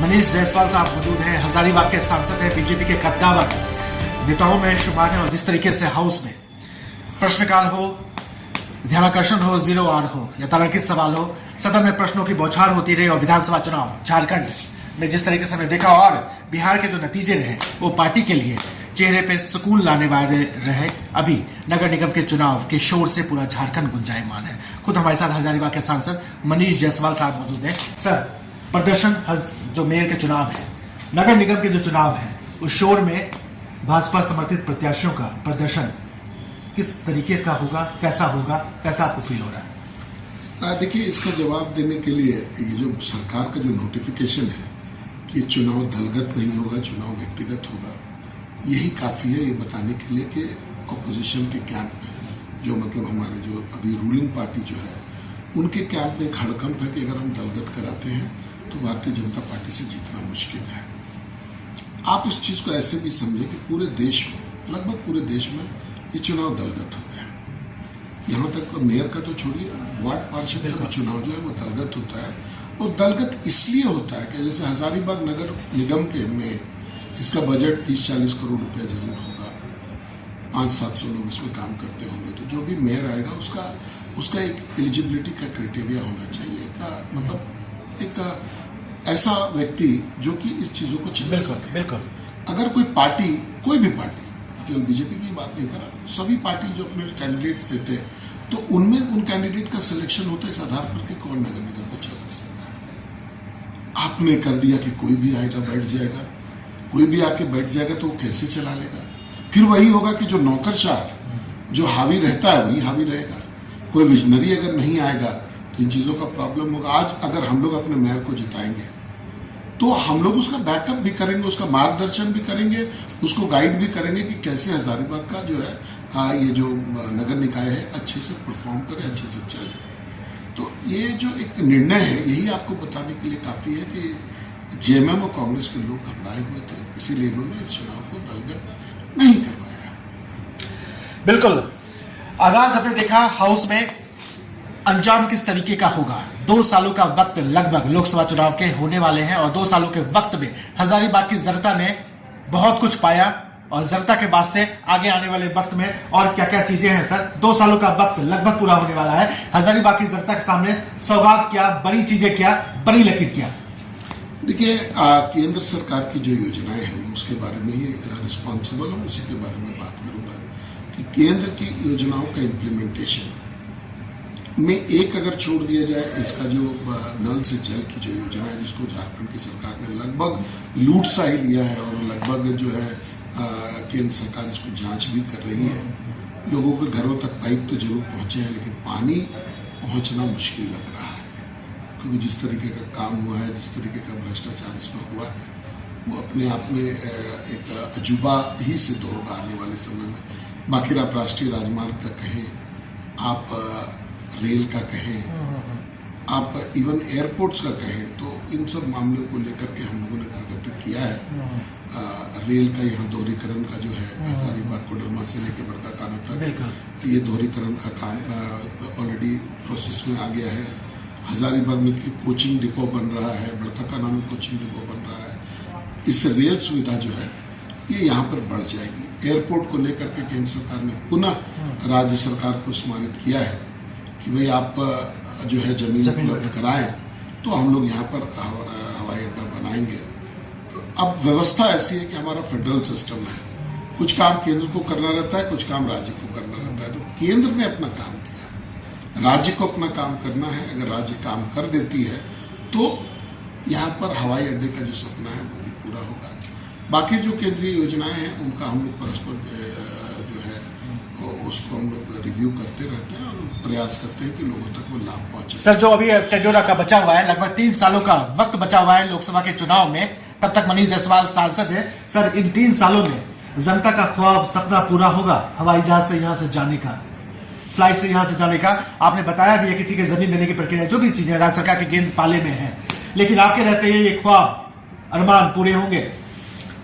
मनीष जायसवाल साहब मौजूद हैं, हजारीबाग के सांसद हैं, बीजेपी के कद्दावर नेताओं में शुमार हैं। और जिस तरीके से हाउस में प्रश्नकाल हो, ध्यानाकर्षण हो, जीरो आर हो या तारांकित सवाल हो, सदन में प्रश्नों की बौछार होती रही। और विधानसभा चुनाव झारखंड में जिस तरीके से हमने देखा और बिहार के जो नतीजे रहे वो पार्टी के लिए चेहरे पे सुकून लाने वाले रहे। अभी नगर निगम के चुनाव के शोर से पूरा झारखंड गुंजायमान है। खुद हमारे साथ हजारीबाग के सांसद मनीष जायसवाल साहब मौजूद हैं। सर, प्रदर्शन जो मेयर के चुनाव है, नगर निगम के जो चुनाव है, उस शोर में भाजपा समर्थित प्रत्याशियों का प्रदर्शन किस तरीके का होगा, कैसा होगा, कैसा आपको फील हो रहा है? देखिए, इसका जवाब देने के लिए ये जो सरकार का जो नोटिफिकेशन है कि चुनाव दलगत नहीं होगा, चुनाव व्यक्तिगत होगा, यही काफी है ये बताने के लिए कि ऑपोजिशन के कैंप में जो मतलब हमारे जो अभी रूलिंग पार्टी जो है उनके कैंप में एक हड़कंप है कि अगर हम दलगत कराते हैं तो भारतीय जनता पार्टी से जीतना मुश्किल है। आप इस चीज को ऐसे भी समझे कि पूरे देश में, लगभग पूरे देश में ये चुनाव दलगत हो गया। यहाँ तक मेयर का तो छोड़िए, वार्ड पार्षद का भी चुनाव जो है वो दलगत होता है। और दलगत इसलिए होता है कि जैसे हजारीबाग नगर निगम के में इसका बजट 30-40 करोड़ रुपया जरूर होगा, 500-700 लोग इसमें काम करते होंगे, तो जो भी मेयर आएगा उसका एक एलिजिबिलिटी का क्राइटेरिया होना चाहिए, का मतलब एक ऐसा व्यक्ति जो कि इस चीजों को चला सके। बिल्कुल। अगर कोई पार्टी, कोई भी पार्टी, केवल बीजेपी की बात नहीं कर रहा, सभी पार्टी जो अपने कैंडिडेट्स देते हैं तो उनमें उन कैंडिडेट का सिलेक्शन होता है इस आधार पर कि कौन नगर निगम को चला सकता है। आपने कर दिया कि कोई भी आएगा बैठ जाएगा, कोई भी आके बैठ जाएगा तो वो कैसे चला लेगा? फिर वही होगा कि जो नौकरशाह जो हावी रहता है वही हावी रहेगा। कोई विजनरी अगर नहीं आएगा तो इन चीजों का प्रॉब्लम होगा। आज अगर हम लोग अपने मेयर को जिताएंगे तो हम लोग उसका बैकअप भी करेंगे, उसका मार्गदर्शन भी करेंगे, उसको गाइड भी करेंगे कि कैसे हजारीबाग का जो है ये जो नगर निकाय है अच्छे से परफॉर्म करे, अच्छे से चले। तो ये जो एक निर्णय है यही आपको बताने के लिए काफी है कि जेएमएम और कांग्रेस के लोग घबराए हुए थे, इसीलिए इन्होंने इस चुनाव को दलगत नहीं करवाया। बिल्कुल। आगाज हमने देखा हाउस में, अंजाम किस तरीके का होगा। 2 सालों का वक्त लगभग लोकसभा चुनाव के होने वाले हैं और 2 सालों के वक्त में हजारीबाग की जनता ने बहुत कुछ पाया और जनता के वास्ते आगे आने वाले वक्त में और क्या क्या चीजें हैं। सर, 2 सालों का वक्त लगभग पूरा होने वाला है, हजारीबाग की जनता के सामने सौगात क्या, बड़ी चीजें क्या, बड़ी लकीर क्या? देखिए, केंद्र सरकार की जो योजनाएं हैं उसके बारे में ही रिस्पॉन्सिबल हूँ, उसी के बारे में बात करूंगा कि केंद्र की योजनाओं का इम्प्लीमेंटेशन में एक अगर छोड़ दिया जाए, इसका जो नल से जल की जो योजना है जिसको झारखंड की सरकार ने लगभग लूट सा ही लिया है और लगभग जो है केंद्र सरकार इसको जांच भी कर रही है। लोगों के घरों तक पाइप तो जरूर पहुंचे हैं लेकिन पानी पहुंचना मुश्किल लग रहा है, क्योंकि जिस तरीके का काम हुआ है, जिस तरीके का भ्रष्टाचार इसमें हुआ है, वो अपने आप में एक अजूबा ही सिद्ध होगा आने वाले समय में। बाकी आप राष्ट्रीय राजमार्ग का कहें, आप रेल का कहें, आप इवन एयरपोर्ट्स का कहें, तो इन सब मामलों को लेकर के हम लोगों ने प्रगति किया है। रेल का यहाँ दोहरीकरण का जो है हजारीबाग कोडरमा से लेकर बड़काकाना तक ये दोहरीकरण का काम ऑलरेडी प्रोसेस में आ गया है। हजारीबाग में कोचिंग डिपो बन रहा है, बड़काकाना में कोचिंग डिपो बन रहा है। इससे रेल सुविधा जो है ये यहाँ पर बढ़ जाएगी। एयरपोर्ट को लेकर के केंद्र सरकार ने पुनः राज्य सरकार को स्मारित किया है कि भाई आप जो है जमीन उपलब्ध कराएं तो हम लोग यहाँ पर हवाई अड्डा बनाएंगे। तो अब व्यवस्था ऐसी है कि हमारा फेडरल सिस्टम है, कुछ काम केंद्र को करना रहता है, कुछ काम राज्य को करना रहता है। तो केंद्र ने अपना काम किया, राज्य को अपना काम करना है। अगर राज्य काम कर देती है तो यहाँ पर हवाई अड्डे का जो सपना है वो भी पूरा होगा। बाकी जो केंद्रीय योजनाएं हैं उनका हम लोग परस्पर जो है उसको हम लोग रिव्यू करते रहते हैं और प्रयास करते हैं कि लोगों तक वो लाभ पहुंचे। सर, जो अभी टेन्योर का बचा हुआ है, लगभग 3 सालों का वक्त बचा हुआ है लोकसभा के चुनाव में, तब तक मनीष जायसवाल सांसद है। सर, इन 3 सालों में जनता का ख्वाब, सपना पूरा होगा? हवाई जहाज से यहाँ से जाने का, फ्लाइट से यहाँ से जाने का। आपने बताया भी है कि ठीक है, जमीन देने की प्रक्रिया, जो भी चीजें राज्य सरकार के गेंद पाले में है, लेकिन आपके रहते ये ख्वाब, अरमान पूरे होंगे?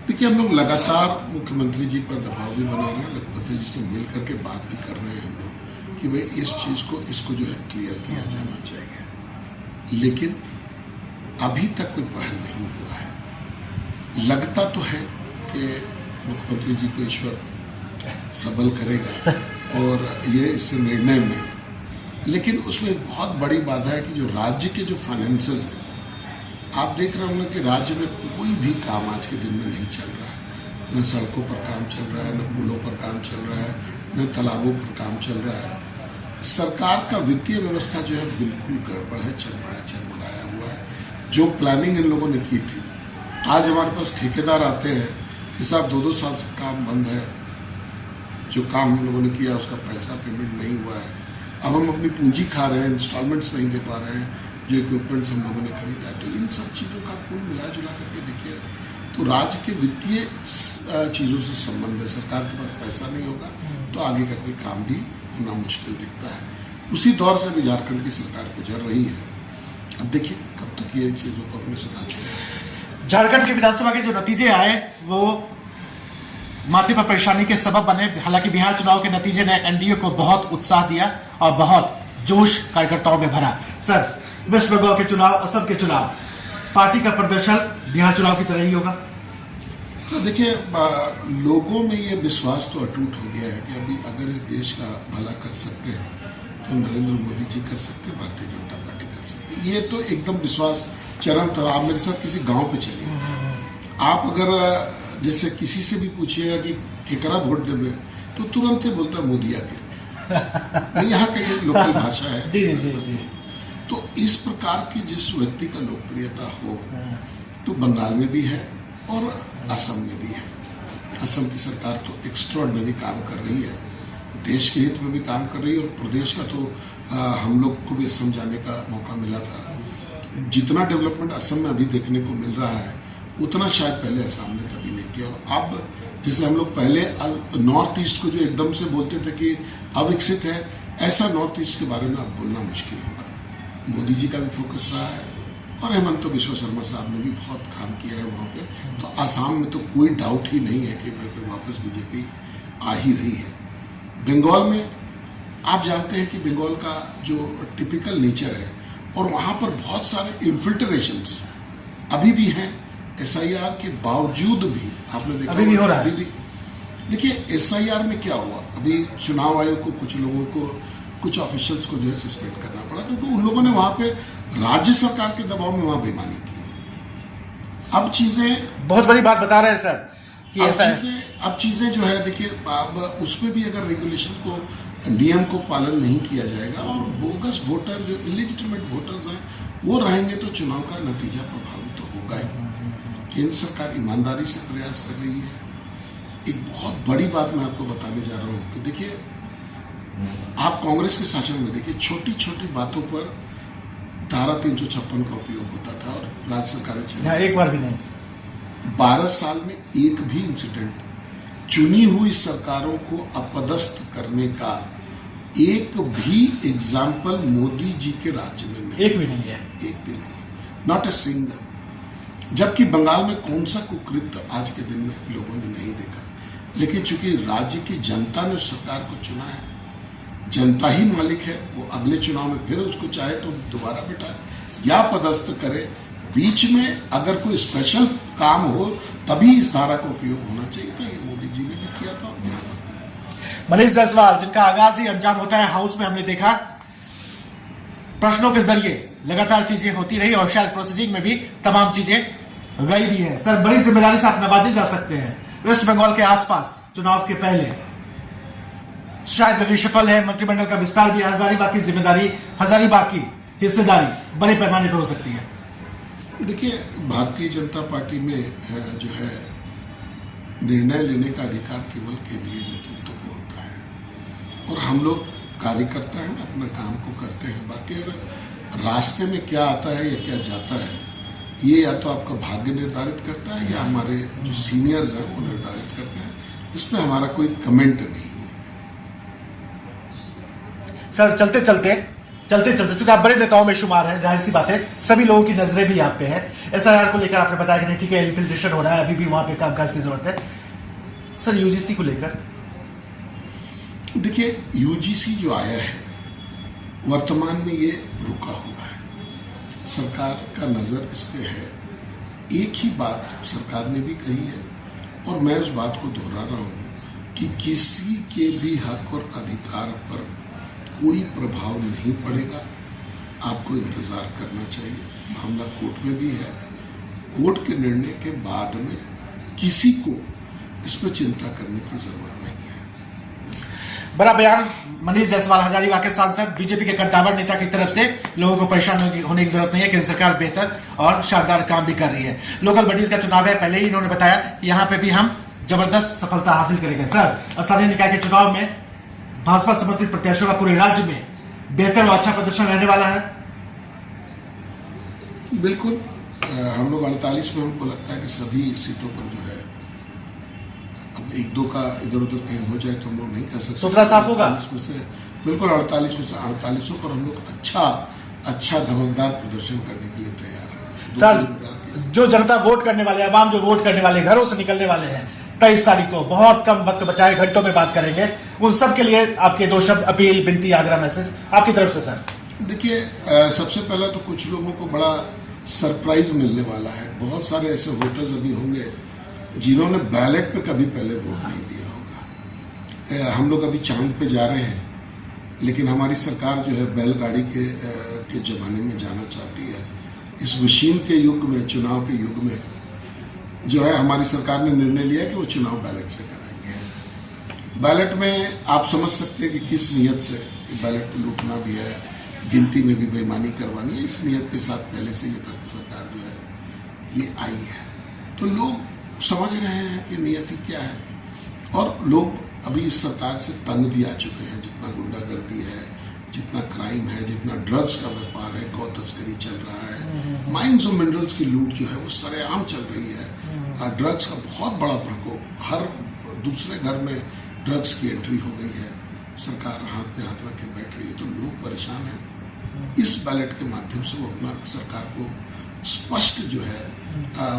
देखिए, हम लोग लगातार मुख्यमंत्री जी पर दबाव भी बना रहे हैं, मुख्यमंत्री जी से मिल करके बात भी कर रहे हैं हम लोग कि भाई इस चीज को, इसको जो है क्लियर किया जाना चाहिए। लेकिन अभी तक कोई पहल नहीं हुआ है। लगता तो है कि मुख्यमंत्री जी को ईश्वर सबल करेगा और ये इस निर्णय में, लेकिन उसमें एक बहुत बड़ी बाधा है कि जो राज्य के जो फाइनेंसेस हैं, आप देख रहे होंगे कि राज्य में कोई भी काम आज के दिन में नहीं चल रहा है। न सड़कों पर काम चल रहा है, न पुलों पर काम चल रहा है, न तालाबों पर काम चल रहा है। सरकार का वित्तीय व्यवस्था जो है बिल्कुल गड़बड़ है, चरमराया हुआ है। जो प्लानिंग इन लोगों ने की थी, आज हमारे पास ठेकेदार आते हैं कि साहब 2-2 साल से काम बंद है, जो काम हम लोगों ने किया उसका पैसा पेमेंट नहीं हुआ है, अब हम अपनी पूंजी खा रहे हैं, इंस्टॉलमेंट्स नहीं दे पा रहे हैं, जो इक्विपमेंट्स हम लोगों ने खरीदा है। तो इन सब चीज़ों का कुल मिला जुला करके देखिए तो राज्य के वित्तीय चीज़ों से संबंध है। सरकार के पास पैसा नहीं होगा तो आगे का कोई काम भी होना मुश्किल दिखता है। उसी दौर से भी झारखंड की सरकार गुजर रही है। अब देखिए कब तक ये चीज़ों को अपने सुधार करें। झारखंड के विधानसभा के जो नतीजे आए वो माथे पर परेशानी के सबब बने। हालांकि बिहार चुनाव के नतीजे ने एनडीए को बहुत उत्साह दिया और बहुत जोश कार्यकर्ताओं में भरा। सर, वेस्ट बंगाल के चुनाव, असम के चुनाव, पार्टी का प्रदर्शन बिहार चुनाव की तरह ही होगा? तो देखिए, लोगों में ये विश्वास तो अटूट हो गया है कि अभी अगर इस देश का भला कर सकते हैं तो नरेंद्र मोदी जी कर सकते हैं, भारतीय जनता पार्टी कर सकती है। ये तो एकदम विश्वास चरम था। आप मेरे साथ किसी गांव पे चलिए, आप अगर जैसे किसी से भी पूछिएगा कि केकरा वोट देवे तो तुरंत ही बोलता है मोदिया के। यहाँ का ये लोकल भाषा है। जी जी जी। तो इस प्रकार की जिस व्यक्ति का लोकप्रियता हो तो बंगाल में भी है और असम में भी है। असम की सरकार तो एक्स्ट्राऑर्डिनरी काम कर रही है, देश के हित में भी काम कर रही है और प्रदेश का तो हम लोग को भी असम जाने का मौका मिला था। जितना डेवलपमेंट असम में अभी देखने को मिल रहा है उतना शायद पहले असम ने कभी नहीं किया। और अब जैसे हम लोग पहले नॉर्थ ईस्ट को जो एकदम से बोलते थे कि अविकसित है, ऐसा नॉर्थ ईस्ट के बारे में अब बोलना मुश्किल होगा। मोदी जी का भी फोकस रहा है और हेमंत बिश्वा शर्मा साहब ने भी बहुत काम किया है वहाँ पे। तो आसाम में तो कोई डाउट ही नहीं है कि वापस बीजेपी आ ही रही है। बंगाल में आप जानते हैं कि बंगाल का जो टिपिकल नेचर है और वहाँ पर बहुत सारे इन्फिल्ट्रेशंस अभी भी हैं। एसआईआर के बावजूद भी आपने देखा अभी भी हो रहा है। देखिए एसआईआर में क्या हुआ, अभी चुनाव आयोग को कुछ लोगों को, कुछ ऑफिशियल्स को जो है सस्पेंड करना पड़ा क्योंकि उन लोगों ने वहां पे राज्य सरकार के दबाव में वहां बेईमानी की। अब चीजें बहुत बड़ी बात बता रहे हैं सर कि ऐसा है। अब चीजें जो है देखिए, अब उसमें भी अगर रेगुलेशन को, नियम को पालन नहीं किया जाएगा और बोगस वोटर जो इलिजिटिमेट वोटर्स हैं वो रहेंगे तो चुनाव का नतीजा प्रभावित तो होगा ही। केंद्र सरकार ईमानदारी से प्रयास कर रही है। एक बहुत बड़ी बात मैं आपको बताने जा रहा हूँ कि देखिए, आप कांग्रेस के शासन में देखिए छोटी छोटी बातों पर धारा 356 का उपयोग होता था और राज्य सरकारें चली, एक बार भी नहीं। 12 साल में एक भी इंसिडेंट चुनी हुई सरकारों को अपदस्थ करने का एक भी एग्जाम्पल मोदी जी के राज्य में नहीं, एक भी नहीं है, एक भी नहीं, नॉट ए सिंगल। जबकि बंगाल में कौन सा कुकृत्य आज के दिन में लोगों ने नहीं देखा, लेकिन चूंकि राज्य की जनता ने उस सरकार को चुना है, जनता ही मालिक है, वो अगले चुनाव में फिर उसको चाहे तो दोबारा बिठाए या पदस्थ करे। बीच में अगर कोई स्पेशल काम हो तभी इस धारा का उपयोग होना चाहिए था। ये मोदी जी ने भी किया था। मनीष जायसवाल, जिनका आगाज ही अंजाम होता है हाउस में, हमने देखा प्रश्नों के जरिए लगातार चीजें होती रही और शायद प्रोसीडिंग में भी तमाम चीजें गई भी है। सर, बड़ी जिम्मेदारी से आप नवाजे जा सकते हैं। वेस्ट बंगाल के आसपास चुनाव के पहले शायद रिशफल है, मंत्रिमंडल का विस्तार भी है, हजारीबाग की जिम्मेदारी, हजारीबाग की हिस्सेदारी बड़े पैमाने पर हो सकती है। देखिए, भारतीय जनता पार्टी में जो है निर्णय लेने का अधिकार केवल केंद्रीय नेतृत्व को होता है और हम लोग कार्यकर्ता हैं, अपना काम को करते हैं। बाकी रास्ते में क्या आता है या क्या जाता है ये या तो आपका भाग्य निर्धारित करता है या हमारे जो सीनियर्स हैं वो निर्धारित करते हैं। इसमें हमारा कोई कमेंट नहीं है। सर, चलते चलते चूंकि आप बड़े नेताओं में शुमार हैं, जाहिर सी बात है सभी लोगों की नजरें भी आप पे हैं। एसआईआर को लेकर आपने बताया कि नहीं ठीक है, इन्फिल्ट्रेशन हो रहा है, अभी भी वहां पे कामकाज की जरूरत है। सर, यूजीसी को लेकर देखिए, यूजीसी जो आया है वर्तमान में ये रुका हुआ है। सरकार का नजर इस पे है एक ही बात सरकार ने भी कही है और मैं उस बात को दोहरा रहा हूँ कि किसी के भी हक और अधिकार पर कोई प्रभाव नहीं पड़ेगा। आपको इंतजार करना चाहिए। मामला कोर्ट में भी है। कोर्ट के निर्णय के बाद में किसी को इस पर चिंता करने की जरूरत नहीं है। बड़ा बयान मनीष जायसवाल, हजारीबाग के सांसद। बीजेपी के कद्दावर नेता की तरफ से लोगों को परेशान होने की जरूरत नहीं है। केंद्र सरकार बेहतर और शानदार काम भी कर रही है। लोकल बॉडीज का चुनाव है, पहले ही इन्होंने बताया कि यहाँ पे भी हम जबरदस्त सफलता हासिल करेंगे। सर, स्थानीय निकाय के चुनाव में भाजपा समर्थित प्रत्याशियों का पूरे राज्य में बेहतर और अच्छा प्रदर्शन रहने वाला है। बिल्कुल। हम लोग 48 में हमको लगता है कि सभी सीटों पर जो है, अब एक दो का इधर उधर कहीं हो जाए तो हम लोग नहीं कह सकते। सूत्रा साफ होगा। 48 में से बिल्कुल 48 में से 48 पर हम लोग अच्छा धमकदार प्रदर्शन करने के लिए तैयार हैं। सर, जो जनता वोट करने वाले, आवाम जो वोट करने वाले, घरों से निकलने वाले हैं 23 तारीख को, बहुत कम वक्त बचाए, घंटों में बात करेंगे, उन सब के लिए आपके 2 शब्द अपील, विनती, आग्रह, मैसेज आपकी तरफ से। सर देखिए, सबसे पहला तो कुछ लोगों को बड़ा सरप्राइज मिलने वाला है। बहुत सारे ऐसे वोटर्स अभी होंगे जिन्होंने बैलेट पे कभी पहले वोट नहीं दिया होगा। हम लोग अभी चांद पे जा रहे हैं, लेकिन हमारी सरकार जो है बैलगाड़ी के जमाने में जाना चाहती है। इस मशीन के युग में, चुनाव के युग में जो है हमारी सरकार ने निर्णय लिया कि वो चुनाव बैलेट से कराएंगे। बैलेट में आप समझ सकते हैं कि किस नियत से बैलेट लूटना भी है, गिनती में भी बेईमानी करवानी है। इस नियत के साथ पहले से ये तर्क सरकार जो है ये आई है। तो लोग समझ रहे हैं कि नियति क्या है, और लोग अभी इस सरकार से तंग भी आ चुके हैं। जितना गुंडागर्दी है, जितना क्राइम है, जितना ड्रग्स का व्यापार है, गौ तस्करी चल रहा है, माइंस और मिनरल्स की लूट जो है वो सरेआम चल रही है। ड्रग्स का बहुत बड़ा प्रकोप, हर दूसरे घर में ड्रग्स की एंट्री हो गई है। सरकार हाथ में हाथ रखे बैठ रही है, तो लोग परेशान हैं। इस बैलेट के माध्यम से वो अपना सरकार को स्पष्ट जो है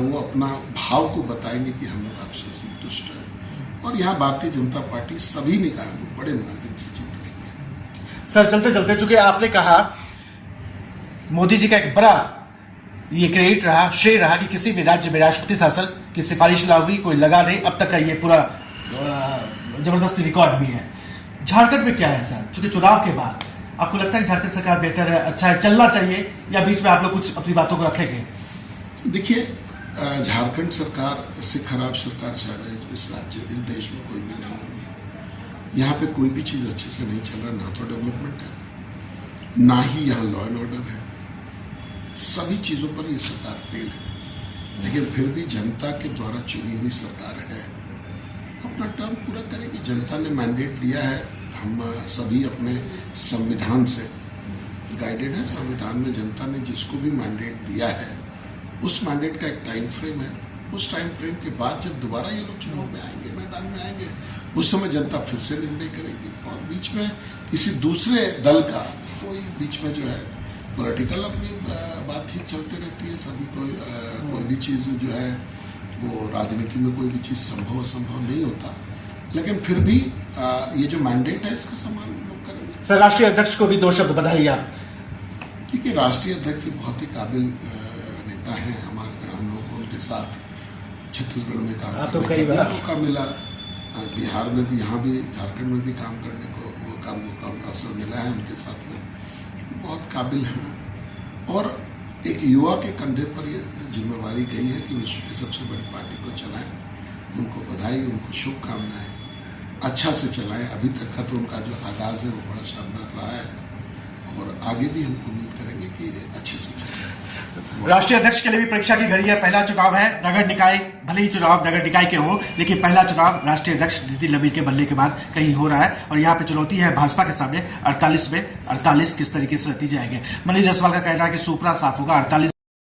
वो अपना भाव को बताएंगे कि हम लोग आपसे संतुष्ट हैं। और यहाँ भारतीय जनता पार्टी सभी निकायों में बड़े मार्जिन से जीत रही है। सर, चलते चलते, चूंकि आपने कहा मोदी जी का एक बड़ा ये क्रेडिट रहा, श्रेय रहा कि किसी भी राज्य में राष्ट्रपति शासन की सिफारिश ना हुई, कोई लगा नहीं, अब तक का ये पूरा जबरदस्ती रिकॉर्ड भी है। झारखंड में क्या है सर, चूंकि चुनाव के बाद आपको लगता है झारखंड सरकार बेहतर है, अच्छा है, चलना चाहिए, या बीच में आप लोग कुछ अपनी बातों को रखेंगे? देखिए, झारखंड सरकार से खराब सरकार शायद इस राज्य, इस देश में कोई भी नहीं होगी। यहाँ पे कोई भी चीज़ अच्छे से नहीं चल रहा, ना तो डेवलपमेंट है, ना ही यहाँ लॉ एंड ऑर्डर है। सभी चीज़ों पर ये सरकार फेल है, लेकिन फिर भी जनता के द्वारा चुनी हुई सरकार है, अपना टर्म पूरा करेगी। जनता ने मैंडेट दिया है, हम सभी अपने संविधान से गाइडेड है। संविधान में जनता ने जिसको भी मैंडेट दिया है, उस मैंडेट का एक टाइम फ्रेम है। उस टाइम फ्रेम के बाद जब दोबारा ये लोग चुनाव में आएंगे, मैदान में आएंगे, उस समय जनता फिर से निर्णय करेगी। और बीच में किसी दूसरे दल का कोई बीच में जो है पॉलिटिकल अपनी बात ही चलती रहती है। सभी कोई भी चीज़ जो है वो राजनीति में कोई भी चीज़ संभव असंभव नहीं होता, लेकिन फिर भी ये जो मैंडेट है इसका सम्मान लोग करेंगे। सर, राष्ट्रीय अध्यक्ष को भी 2 शब्द बताइए आप। क्योंकि राष्ट्रीय अध्यक्ष बहुत ही काबिल नेता हैं। हम लोग को उनके साथ छत्तीसगढ़ में काम करने का मौका मिला, बिहार में भी, यहाँ भी, झारखंड में भी काम करने को मौका अवसर मिला है उनके साथ में। बहुत काबिल हैं, और एक युवा के कंधे पर ये जिम्मेवारी गई है कि विश्व की सबसे बड़ी पार्टी को चलाएं। उनको बधाई, उनको शुभकामनाएं, अच्छा से चलाएं। अभी तक का तो उनका जो आगाज़ है वो बड़ा शानदार रहा है, और आगे भी हम उम्मीद करेंगे कि अच्छे से चले। राष्ट्रीय अध्यक्ष के लिए भी परीक्षा की घड़ी है। पहला चुनाव है नगर निकाय, भले ही चुनाव नगर निकाय के हो, लेकिन पहला चुनाव राष्ट्रीय अध्यक्ष नितिन लबीर के बल्ले के बाद कहीं हो रहा है, और यहाँ पे चुनौती है भाजपा के सामने। 48 में 48 किस तरीके से रहती जाएंगे। मनीष जायसवाल का कहना है कि सूपरा साफ होगा। 48